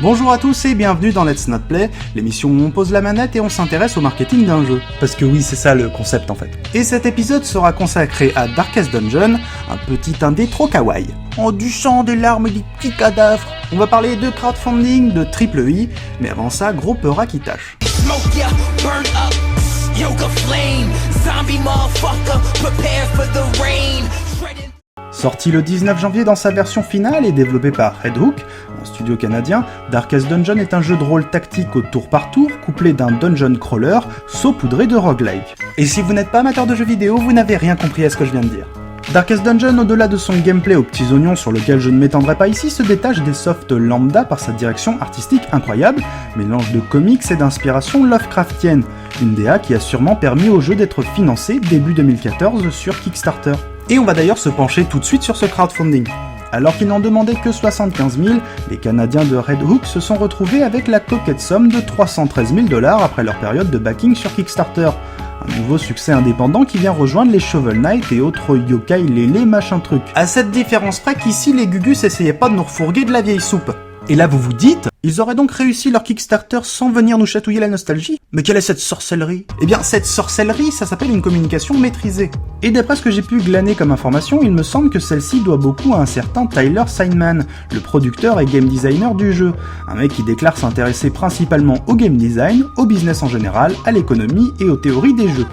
Bonjour à tous et bienvenue dans Let's Not Play, l'émission où on pose la manette et on s'intéresse au marketing d'un jeu. Parce que oui, c'est ça le concept en fait. Et cet épisode sera consacré à Darkest Dungeon, un petit indé trop kawaii. En du sang, des larmes et des petits cadavres. On va parler de crowdfunding, de triple I, mais avant ça, gros peura qui tâche. Sorti le 19 janvier dans sa version finale et développé par Red Hook, un studio canadien, Darkest Dungeon est un jeu de rôle tactique au tour par tour, couplé d'un dungeon crawler saupoudré de roguelike. Et si vous n'êtes pas amateur de jeux vidéo, vous n'avez rien compris à ce que je viens de dire. Darkest Dungeon, au-delà de son gameplay aux petits oignons sur lequel je ne m'étendrai pas ici, se détache des softs lambda par sa direction artistique incroyable, mélange de comics et d'inspiration Lovecraftienne, une DA qui a sûrement permis au jeu d'être financé début 2014 sur Kickstarter. Et on va d'ailleurs se pencher tout de suite sur ce crowdfunding. Alors qu'ils n'en demandaient que 75 000, les Canadiens de Red Hook se sont retrouvés avec la coquette somme de 313 000 $ après leur période de backing sur Kickstarter. Un nouveau succès indépendant qui vient rejoindre les Shovel Knight et autres yokai lélé machin truc. À cette différence près qu'ici les Gugus essayaient pas de nous refourguer de la vieille soupe. Et là vous vous dites, ils auraient donc réussi leur Kickstarter sans venir nous chatouiller la nostalgie? Mais quelle est cette sorcellerie? Eh bien cette sorcellerie, ça s'appelle une communication maîtrisée. Et d'après ce que j'ai pu glaner comme information, il me semble que celle-ci doit beaucoup à un certain Tyler Steinman, le producteur et game designer du jeu. Un mec qui déclare s'intéresser principalement au game design, au business en général, à l'économie et aux théories des jeux.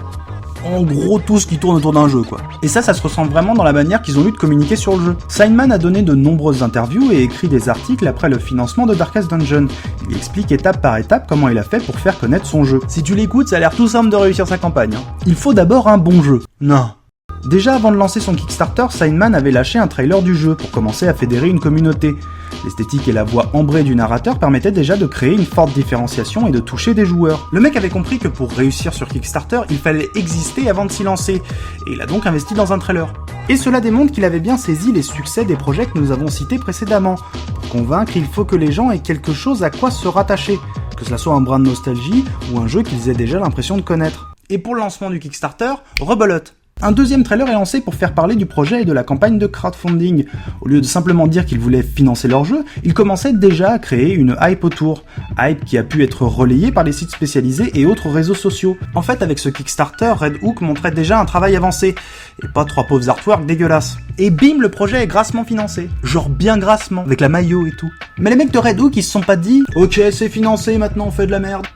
En gros, tout ce qui tourne autour d'un jeu, quoi. Et ça se ressent vraiment dans la manière qu'ils ont eu de communiquer sur le jeu. Steinman a donné de nombreuses interviews et écrit des articles après le financement de Darkest Dungeon. Il explique étape par étape comment il a fait pour faire connaître son jeu. Si tu l'écoutes, ça a l'air tout simple de réussir sa campagne. Il faut d'abord un bon jeu. Non. Déjà avant de lancer son Kickstarter, Steinman avait lâché un trailer du jeu pour commencer à fédérer une communauté. L'esthétique et la voix ambrée du narrateur permettaient déjà de créer une forte différenciation et de toucher des joueurs. Le mec avait compris que pour réussir sur Kickstarter, il fallait exister avant de s'y lancer, et il a donc investi dans un trailer. Et cela démontre qu'il avait bien saisi les succès des projets que nous avons cités précédemment. Pour convaincre, il faut que les gens aient quelque chose à quoi se rattacher, que cela soit un brin de nostalgie ou un jeu qu'ils aient déjà l'impression de connaître. Et pour le lancement du Kickstarter, rebelote. Un deuxième trailer est lancé pour faire parler du projet et de la campagne de crowdfunding. Au lieu de simplement dire qu'ils voulaient financer leur jeu, ils commençaient déjà à créer une hype autour. Hype qui a pu être relayée par les sites spécialisés et autres réseaux sociaux. En fait, avec ce Kickstarter, Red Hook montrait déjà un travail avancé, et pas trois pauvres artworks dégueulasses. Et bim, le projet est grassement financé. Genre bien grassement, avec la maillot et tout. Mais les mecs de Red Hook, ils se sont pas dit « Ok, c'est financé, maintenant on fait de la merde ».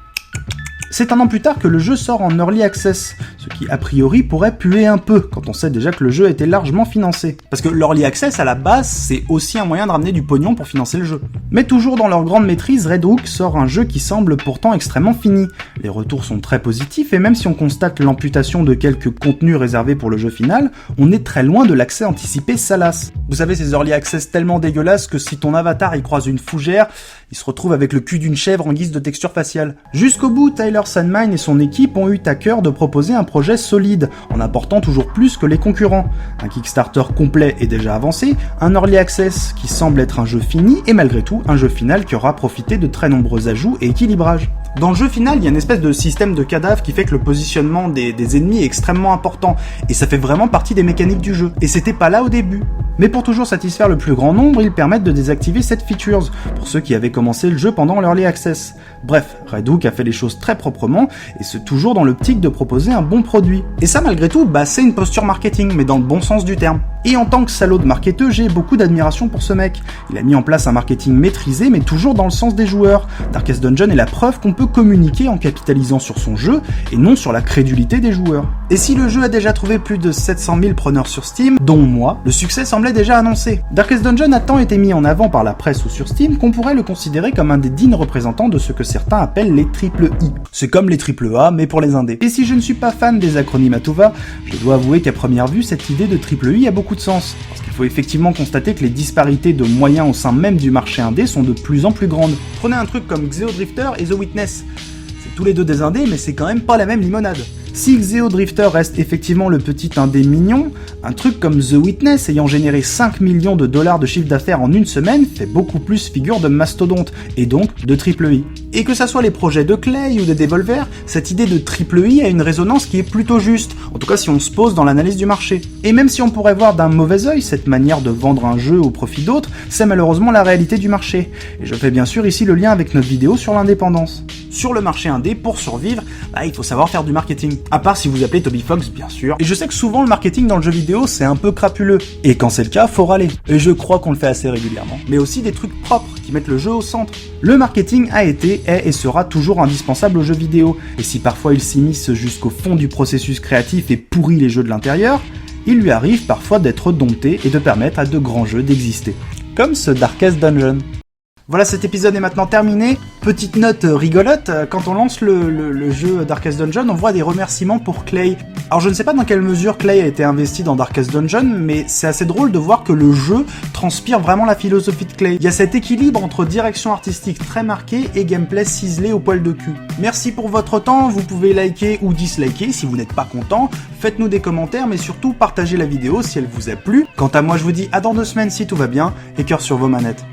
C'est un an plus tard que le jeu sort en Early Access, ce qui a priori pourrait puer un peu, quand on sait déjà que le jeu était largement financé. Parce que l'Early Access, à la base, c'est aussi un moyen de ramener du pognon pour financer le jeu. Mais toujours dans leur grande maîtrise, Red Hook sort un jeu qui semble pourtant extrêmement fini. Les retours sont très positifs, et même si on constate l'amputation de quelques contenus réservés pour le jeu final, on est très loin de l'accès anticipé salace. Vous savez, ces Early Access tellement dégueulasses que si ton avatar y croise une fougère, il se retrouve avec le cul d'une chèvre en guise de texture faciale. Jusqu'au bout, Tyler Steinman et son équipe ont eu à cœur de proposer un projet solide, en apportant toujours plus que les concurrents. Un Kickstarter complet et déjà avancé, un Early Access qui semble être un jeu fini, et malgré tout, un jeu final qui aura profité de très nombreux ajouts et équilibrages. Dans le jeu final, il y a une espèce de système de cadavres qui fait que le positionnement des ennemis est extrêmement important, et ça fait vraiment partie des mécaniques du jeu. Et c'était pas là au début. Mais pour toujours satisfaire le plus grand nombre, ils permettent de désactiver cette features, pour ceux qui avaient commencé le jeu pendant l'Early Access. Bref, Red Hook a fait les choses très proprement, et ce toujours dans l'optique de proposer un bon produit. Et ça malgré tout, c'est une posture marketing, mais dans le bon sens du terme. Et en tant que salaud de marketeur, j'ai beaucoup d'admiration pour ce mec. Il a mis en place un marketing maîtrisé, mais toujours dans le sens des joueurs. Darkest Dungeon est la preuve qu'on peut communiquer en capitalisant sur son jeu, et non sur la crédulité des joueurs. Et si le jeu a déjà trouvé plus de 700 000 preneurs sur Steam, dont moi, le succès semblait déjà annoncé. Darkest Dungeon a tant été mis en avant par la presse ou sur Steam qu'on pourrait le considérer comme un des dignes représentants de ce que certains appellent les triple I. C'est comme les triple A, mais pour les indés. Et si je ne suis pas fan des acronymes à tout va, je dois avouer qu'à première vue, cette idée de triple I a beaucoup de sens. Parce qu'il faut effectivement constater que les disparités de moyens au sein même du marché indé sont de plus en plus grandes. Prenez un truc comme Xeodrifter et The Witness. C'est tous les deux des indés, mais c'est quand même pas la même limonade. Si Xeo Drifter reste effectivement le petit indé mignon, un truc comme The Witness ayant généré 5 millions de dollars de chiffre d'affaires en une semaine fait beaucoup plus figure de mastodonte, et donc de triple I. Et que ça soit les projets de Clay ou de Devolver, cette idée de triple I a une résonance qui est plutôt juste, en tout cas si on se pose dans l'analyse du marché. Et même si on pourrait voir d'un mauvais œil cette manière de vendre un jeu au profit d'autres, c'est malheureusement la réalité du marché. Et je fais bien sûr ici le lien avec notre vidéo sur l'indépendance. Sur le marché indé, pour survivre, il faut savoir faire du marketing. À part si vous appelez Toby Fox, bien sûr. Et je sais que souvent le marketing dans le jeu vidéo, c'est un peu crapuleux. Et quand c'est le cas, faut râler. Et je crois qu'on le fait assez régulièrement. Mais aussi des trucs propres, qui mettent le jeu au centre. Le marketing a été, est et sera toujours indispensable aux jeux vidéo. Et si parfois il s'immisce jusqu'au fond du processus créatif et pourrit les jeux de l'intérieur, il lui arrive parfois d'être dompté et de permettre à de grands jeux d'exister. Comme ce Darkest Dungeon. Voilà, cet épisode est maintenant terminé. Petite note rigolote, quand on lance le jeu Darkest Dungeon, on voit des remerciements pour Clay. Alors je ne sais pas dans quelle mesure Clay a été investi dans Darkest Dungeon, mais c'est assez drôle de voir que le jeu transpire vraiment la philosophie de Clay. Il y a cet équilibre entre direction artistique très marquée et gameplay ciselé au poil de cul. Merci pour votre temps, vous pouvez liker ou disliker si vous n'êtes pas content, faites-nous des commentaires, mais surtout partagez la vidéo si elle vous a plu. Quant à moi, je vous dis à dans 2 semaines si tout va bien, et cœur sur vos manettes.